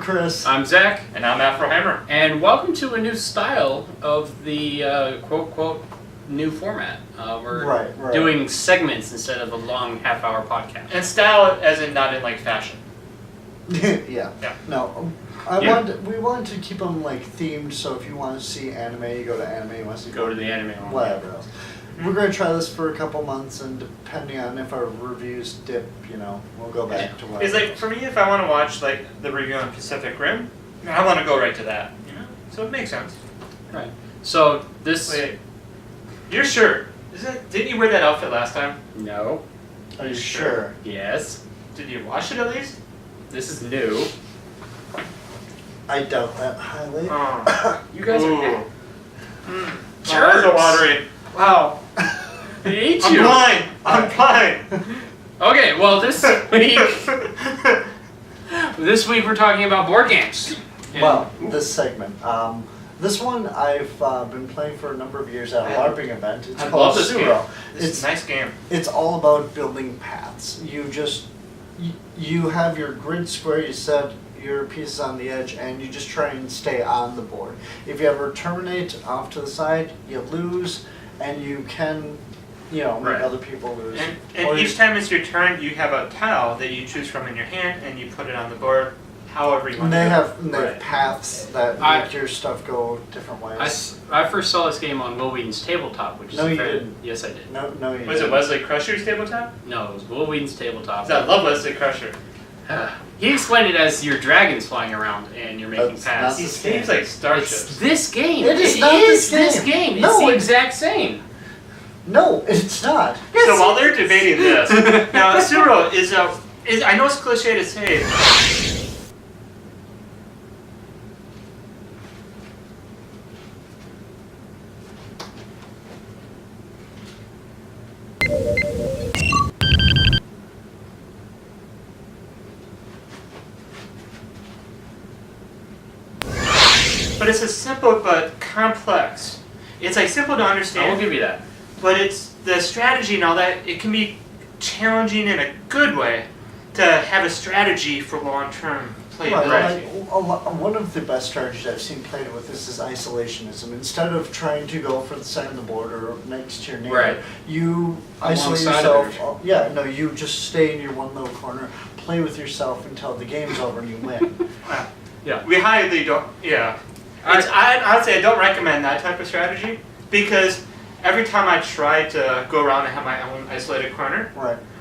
Chris. I'm Zach. And I'm Afro Hammer. And welcome to a new style of the quote new format. We're doing segments instead of a long half-hour podcast. And style as in not in like fashion. Yeah. No, we wanted to keep them like themed. So if you want to see anime, you go to anime. You want to go to the anime one. Whatever else. We're going to try this for a couple months, and depending on if our reviews dip, we'll go back to what. It's like, for me, if I want to watch like the review on Pacific Rim, I want to go right to that. So it makes sense. Right. So this. Wait, your shirt. Didn't you wear that outfit last time? No. Are you sure? Yes. Did you wash it at least? This is new. I doubt that highly. You guys are. My eyes are watering. Wow. He ate you. I'm blind. Okay, well this week we're talking about board games. Well, this segment. This one I've been playing for a number of years at a LARPing event. It's called Tsuro. It's a nice game. It's all about building paths. You have your grid square, you set your pieces on the edge, and you just try and stay on the board. If you ever terminate off to the side, you lose, and you can, make other people lose. And each time it's your turn, you have a tile that you choose from in your hand, and you put it on the board, however you want to. They have paths that make your stuff go different ways. I first saw this game on Will Wheaton's Tabletop, which no, is you didn't. Yes, I did. No, you didn't. Was it Wesley Crusher's tabletop? No, it was Will Wheaton's Tabletop. I love Wesley Crusher. He explained it as your dragons flying around and you're making paths. He seems like starships. It's this game. It is not this game. No, it's the exact same. No, it's not. Yes, so while they're debating this, now Tsuro is I know it's cliche to say. But it's a simple but complex. It's like simple to understand. I will give you that. But it's the strategy and all that. It can be challenging in a good way to have a strategy for long-term playability. One of the best strategies I've seen played with this is isolationism. Instead of trying to go for the side of the board or next to your neighbor, you isolate yourself. You just stay in your one little corner, play with yourself until the game's over and you win. We highly don't. Yeah. I'd say I don't recommend that type of strategy because every time I try to go around and have my own isolated corner,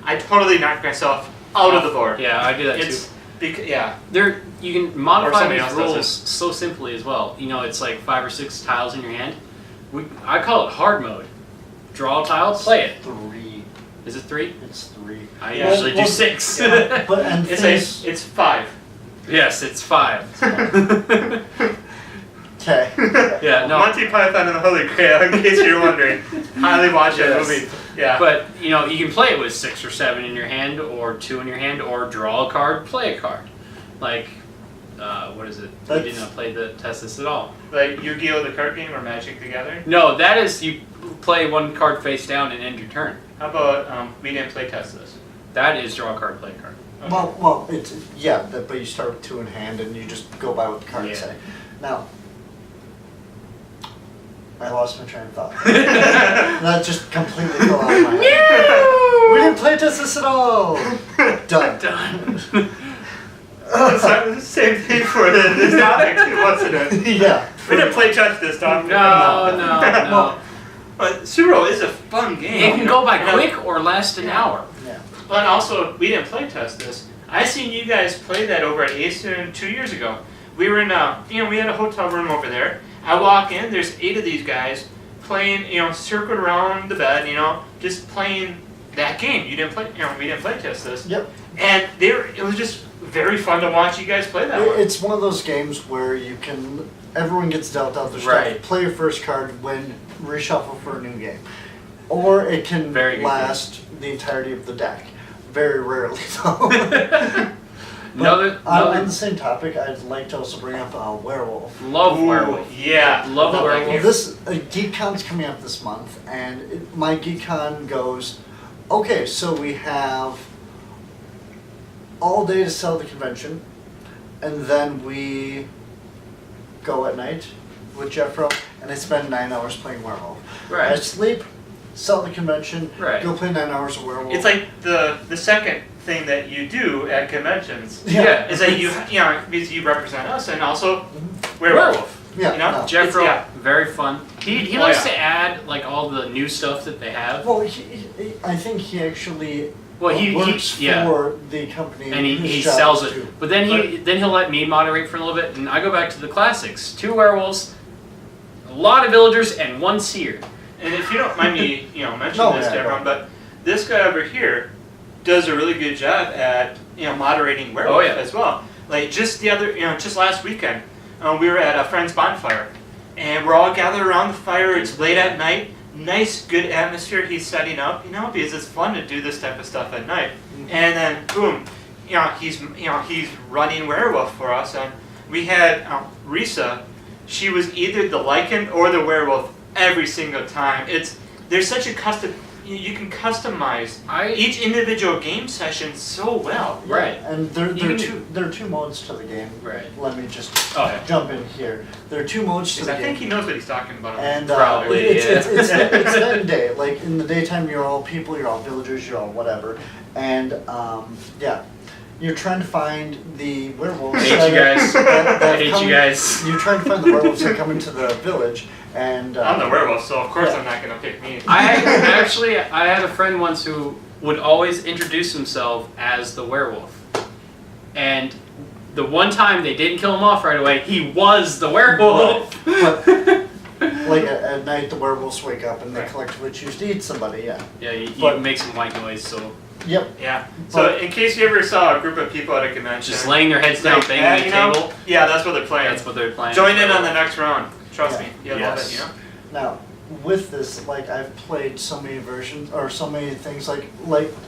I totally knock myself out of the board. Yeah, I do that too. You can modify these rules so simply as well. It's like 5 or 6 tiles in your hand. I call it hard mode. Draw a tile, play it. 3. Is it 3? It's 3. I usually do 6. It's 5. Yes, it's 5. Okay. Monty Python and the Holy Grail, in case you're wondering. Highly watch that movie. Yeah. But, you can play it with 6 or 7 in your hand, or 2 in your hand, or draw a card, play a card. Like, what is it? We didn't test this at all. Like Yu-Gi-Oh! The card game or Magic the Gathering? No, that is you play one card face down and end your turn. How about we didn't play test this? That is draw a card, play a card. Okay. Well, but you start with 2 in hand and you just go by what the cards say. Now, I lost my train of thought. That just completely fell out of my head. We didn't play test this at all. Done. Same thing for this topic too, wasn't it? Yeah. We didn't play test this topic. No. But Tsuro is a fun game. It can go by quick or last an hour. Yeah. But also, we didn't play test this. I seen you guys play that over at Ace 2 years ago. We were in we had a hotel room over there. I walk in, there's 8 of these guys playing, circled around the bed, just playing that game. You didn't play, we didn't play test this. Yep. And it was just very fun to watch you guys play that one. It's one of those games where everyone gets dealt out their stuff, play your first card, win, reshuffle for a new game. Or it can last the entirety of the deck. Very rarely, though. On the same topic, I'd like to also bring up Werewolf. Love Werewolf. Yeah. Love Werewolf. GeekCon's coming up this month, and my GeekCon goes, okay, so we have all day to sell the convention. and then we go at night with Jeffro, and I spend 9 hours playing Werewolf. Right. I sleep, sell the convention, Right. go play 9 hours of Werewolf. It's like the second thing that you do at conventions. Yeah. Is that you know, because you represent us and also Werewolf. Yeah, You know? no. Jeffro, very fun. He Oh, likes yeah. to add like all the new stuff that they have. Well, I think he actually Well, works yeah. for the company, And whose he job sells is it. to- But then he'll let me moderate for a little bit, and I go back to the classics: 2 werewolves, a lot of villagers, and 1 seer. And if you don't mind me, mentioning No, this yeah, to everyone, but this guy over here does a really good job at moderating werewolf as well. Like just just last weekend, we were at a friend's bonfire, and we're all gathered around the fire. It's late at night. Nice, good atmosphere he's setting up, because it's fun to do this type of stuff at night. And then boom, he's running werewolf for us, and we had Risa. She was either the lycan or the werewolf every single time. There's such a custom. You can customize each individual game session so well. Right. And there are 2 modes to the game. Right. Let me just yeah. jump in here. There are 2 modes to the I game. think he knows what he's talking about. And Probably, it's night and day. Like in the daytime, you're all people, you're all villagers, you're all whatever. And you're trying to find the werewolves. I hate you guys. I hate you guys. You're trying to find the werewolves that come into the village. And I'm the werewolf, so of course I'm not going to pick me. I had a friend once who would always introduce himself as the werewolf, and the one time they didn't kill him off right away, he was the werewolf. But, like at night, the werewolves wake up and they collectively choose to eat somebody. Yeah. Yeah, you But- make some white noise, so Yep. Yeah. So in case you ever saw a group of people at a convention, just laying their heads down, banging the table. Yeah, that's what they're playing. That's what they're playing. Join in on the next round. Trust Yeah. me, you'll love it. Now, with this, like I've played so many versions or so many things. Like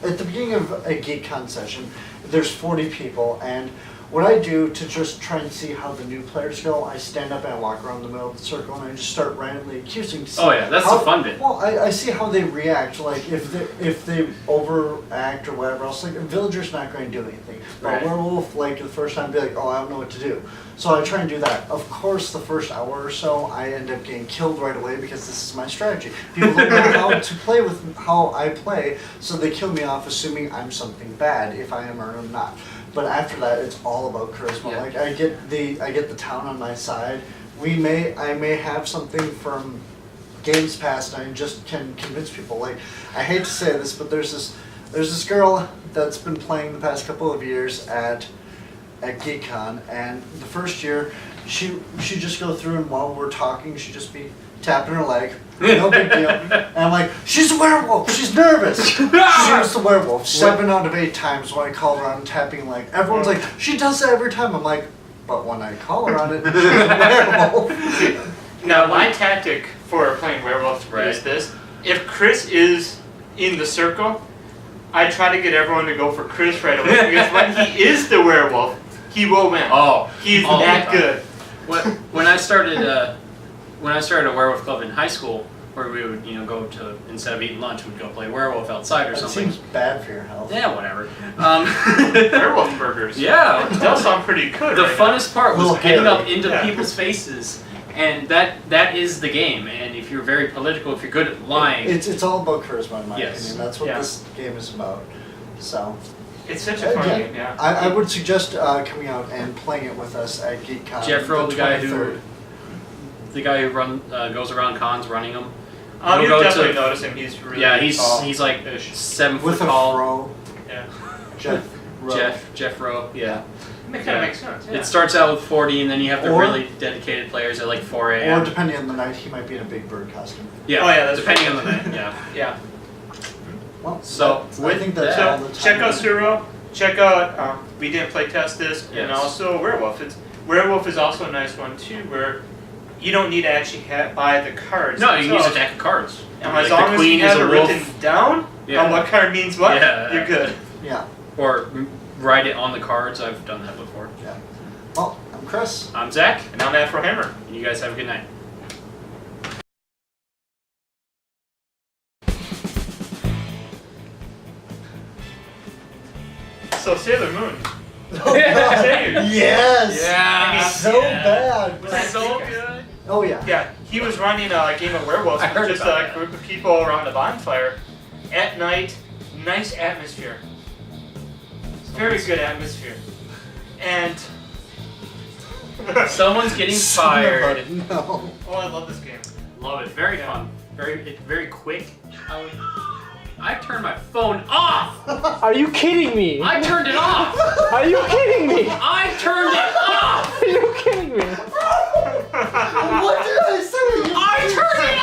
at the beginning of a GeekCon session, there's 40 people, and what I do to just try and see how the new players go, I stand up and I walk around the middle of the circle and I just start randomly accusing. Oh yeah, that's the fun bit. Well, I see how they react. Like if they overact or whatever else. Like a villager's not going to do anything. But Right. a werewolf, like the first time, be like, oh, I don't know what to do. So I try and do that. Of course, the first hour or so, I end up getting killed right away because this is my strategy. People don't know how to play with how I play, so they kill me off, assuming I'm something bad, if I am or am not. But after that, it's all about charisma. Yeah. Like I get the town on my side. I may have something from games past, and I just can convince people. Like I hate to say this, but there's this girl that's been playing the past couple of years at GeekCon, and the first year she just go through, and while we're talking, she'd just be tapping her leg. No big deal. And I'm like, she's a werewolf. She's nervous. She was the werewolf. 7 out of 8 times when I call her on tapping leg. Everyone's like, she does that every time. I'm like, but when I call her on it, she's a werewolf. Now, my tactic for playing werewolf Right. is this: if Chris is in the circle, I try to get everyone to go for Chris right away because when he is the werewolf, he will win. Oh, He's all the that time. good. When I started a werewolf club in high school, where we would go to, instead of eating lunch, we'd go play werewolf outside or That something. seems bad for your health. Yeah, whatever. Werewolf burgers. Yeah. It does sound pretty good. The right funnest part was Little getting hairy. up into Yeah. people's faces, and that is the game. And if you're very political, if you're good at lying, It's all about charisma, in my Yes. opinion. That's what Yeah. this game is about. So, now. It's such a fun game. Yeah. I would suggest coming out and playing it with us at GeekCon. Jeffro, the guy 23rd. goes around cons running them. You We'll go definitely to- notice him. He's really Yeah, tall. he's like Ish. 7 foot With a tall. fro. Yeah. Jeff Rowe. Jeff Rowe. Yeah. That kind of makes sense. Yeah. It starts out with 40, and then you have the Or- really dedicated players at like 4 Or a.m. depending on the night, he might be in a Big Bird costume. Yeah, Oh, yeah, that's depending true. on the night. Yeah. Yeah. Well, So, I think that's that- all the time. Check out Tsuro. Check out We Didn't Play Test This, and Yes. also Werewolf. Werewolf is also a nice one too, where you don't need to actually buy the cards. No, you can use a themselves. deck of cards. And Like as the long as queen you is have a it wolf. written down Yeah. on what card means what, Yeah. you're good. Yeah. Or write it on the cards. I've done that before. Yeah. Well, I'm Chris. I'm Zach, And I'm Afro Hammer. and you guys have a good night. So Sailor Moon, Oh, God. Dude. Yes. Yeah. So bad. Was that So Zika? good. Oh yeah. Yeah, he was running a game of werewolves I with heard just about a that. group of people around a bonfire at night. Nice atmosphere. Very good atmosphere. And Someone's getting Son of a- fired. No. oh, I love this game. Love it. Very fun. Very quick. I turned my phone off. Are you kidding me? I turned it off. Are you kidding me? I turned it off. Are you kidding me? What did I say? I turned it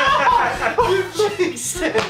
off. You jinxed it.